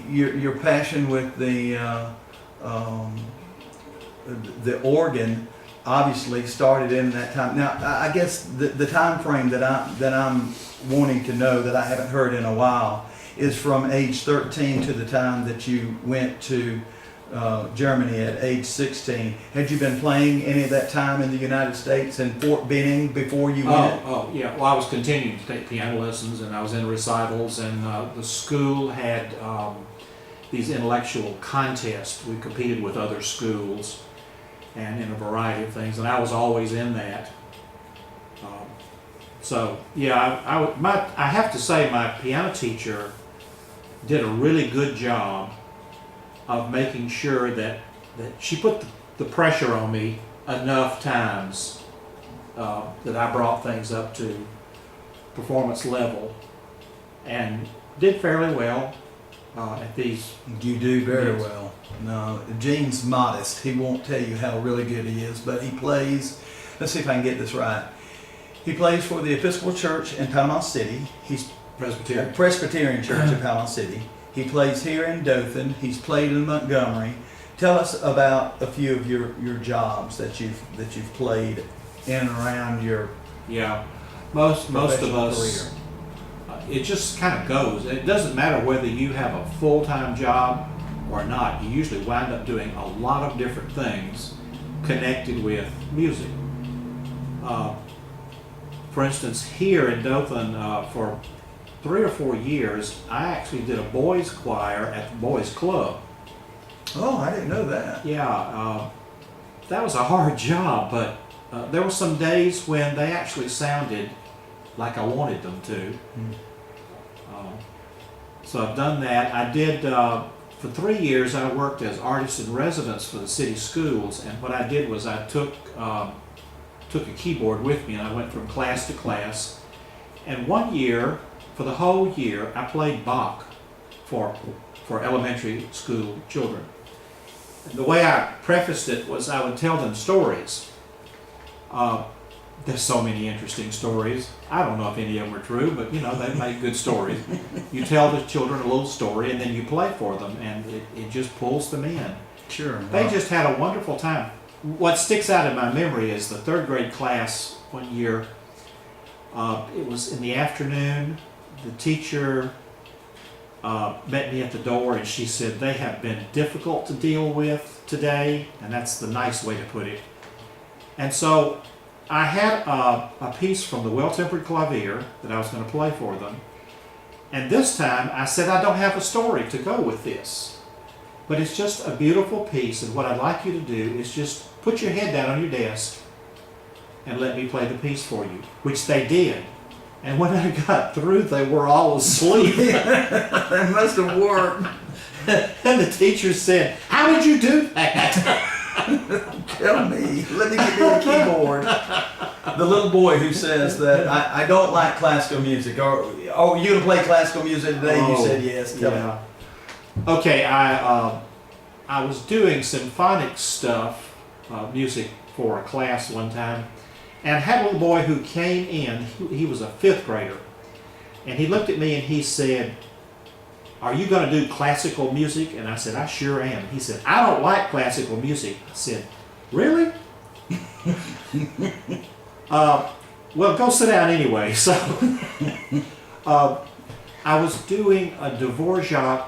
your passion with the organ obviously started in that time. Now, I guess the time frame that I'm wanting to know, that I haven't heard in a while, is from age 13 to the time that you went to Germany at age 16. Had you been playing any of that time in the United States and Fort Benning before you went? Oh, yeah. Well, I was continuing to take piano lessons, and I was in recitals, and the school had these intellectual contests. We competed with other schools and in a variety of things, and I was always in that. So, yeah, I have to say my piano teacher did a really good job of making sure that she put the pressure on me enough times that I brought things up to performance level, and did fairly well at these. You do very well. No, Gene's modest. He won't tell you how really good he is, but he plays, let's see if I can get this right. He plays for the Episcopal Church in Panama City. He's Presbyterian Church in Panama City. He plays here in Dothan. He's played in Montgomery. Tell us about a few of your jobs that you've played in and around your most of us career. It just kind of goes. It doesn't matter whether you have a full-time job or not. You usually wind up doing a lot of different things connected with music. For instance, here in Dothan, for 3 or 4 years, I actually did a boys' choir at the boys' club. Oh, I didn't know that. Yeah, that was a hard job, but there were some days when they actually sounded like I wanted them to. So I've done that. I did, for 3 years, I worked as artist in residence for the city schools, and what I did was I took a keyboard with me, and I went from class to class. And one year, for the whole year, I played Bach for elementary school children. And the way I prefaced it was I would tell them stories. There's so many interesting stories. I don't know if any of them are true, but you know, they make good stories. You tell the children a little story and then you play for them, and it just pulls them in. Sure. They just had a wonderful time. What sticks out in my memory is the 3rd grade class one year. It was in the afternoon. The teacher met me at the door, and she said, "They have been difficult to deal with today," and that's the nice way to put it. And so I had a piece from the Well-Tempered Clavier that I was going to play for them. And this time I said, I don't have a story to go with this, but it's just a beautiful piece, and what I'd like you to do is just put your head down on your desk and let me play the piece for you, which they did. And when I got through, they were all asleep. That must have worked. And the teacher said, "How did you do that?" Tell me. Let me give you a keyboard. The little boy who says that I don't like classical music. Or you going to play classical music today? You said yes. Tell me. Okay, I was doing symphonic stuff, music for a class one time, and I had a little boy who came in. He was a 5th grader, and he looked at me and he said, "Are you going to do classical music?" And I said, "I sure am." He said, "I don't like classical music." I said, "Really?" Well, go sit down anyway. So I was doing a Dvorak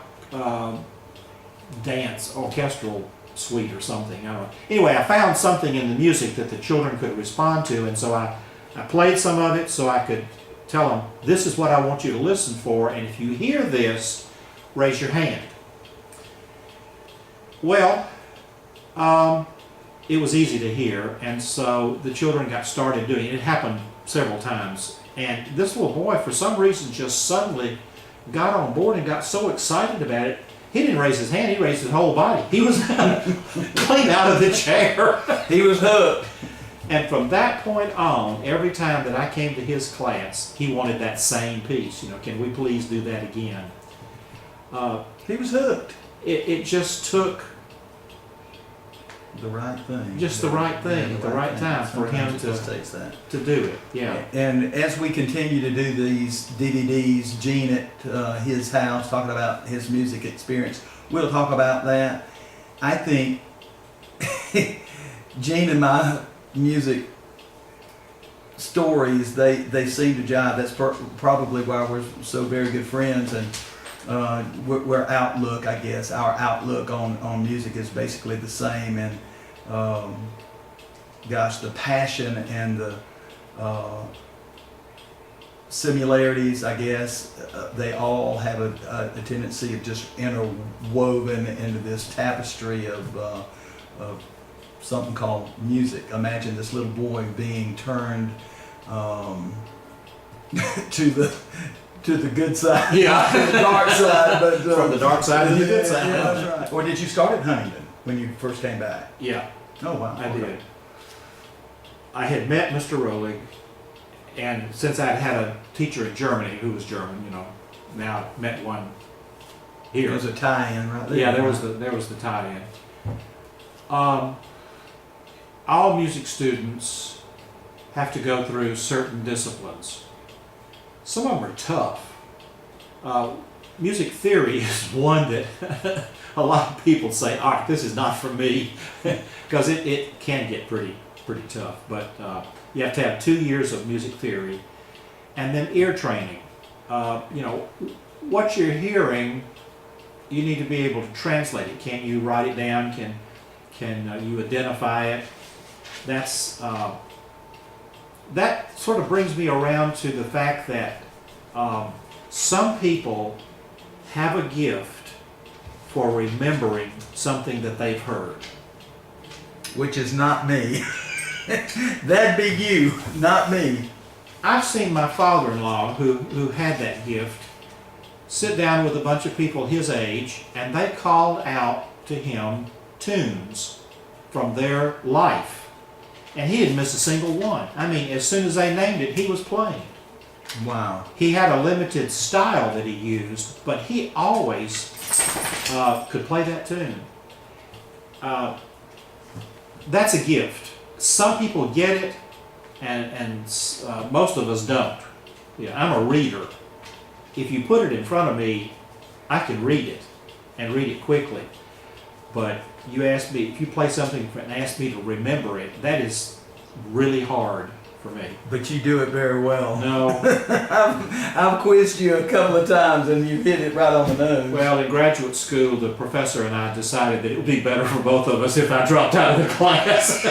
dance orchestral suite or something. I don't know. Anyway, I found something in the music that the children could respond to, and so I played some of it so I could tell them, "This is what I want you to listen for, and if you hear this, raise your hand." Well, it was easy to hear, and so the children got started doing it. It happened several times, and this little boy, for some reason, just suddenly got on board and got so excited about it. He didn't raise his hand, he raised his whole body. He was clean out of the chair. He was hooked. And from that point on, every time that I came to his class, he wanted that same piece. You know, "Can we please do that again?" He was hooked. It just took the right thing. Just the right thing at the right time for him Sometimes it just takes that. to do it. Yeah. And as we continue to do these DVDs, Gene at his house talking about his music experience, we'll talk about that. I think Gene and my music stories, they seem to jive. That's probably why we're so very good friends, and we're outlook, I guess, our outlook on music is basically the same. And gosh, the passion and the similarities, I guess, they all have a tendency of just interwoven into this tapestry of something called music. Imagine this little boy being turned to the good side, Yeah. to the dark side, but From the dark side to the good side. Yeah, that's right. Or did you start at Huntington when you first came back? Yeah, Oh wow, I okay. did. I had met Mr. Rolig, and since I'd had a teacher in Germany who was German, now I met one here. There's a tie-in right there. Yeah, there was the tie-in. All music students have to go through certain disciplines. Some of them are tough. Music theory is one that a lot of people say, "All right, this is not for me," because it can get pretty tough. But you have to have 2 years of music theory, and then ear training. What you're hearing, you need to be able to translate it. Can you write it down? Can you identify it? That sort of brings me around to the fact that some people have a gift for remembering something that they've heard. Which is not me. That'd be you, not me. I've seen my father-in-law, who had that gift, sit down with a bunch of people his age, and they called out to him tunes from their life. And he didn't miss a single one. I mean, as soon as they named it, he was playing. Wow. He had a limited style that he used, but he always could play that tune. That's a gift. Some people get it, and most of us don't. I'm a reader. If you put it in front of me, I can read it, and read it quickly. But you ask me, if you play something and ask me to remember it, that is really hard for me. But you do it very well. No. I've quizzed you a couple of times and you hit it right on the nose. Well, in graduate school, the professor and I decided that it would be better for both of us if I dropped out of the class.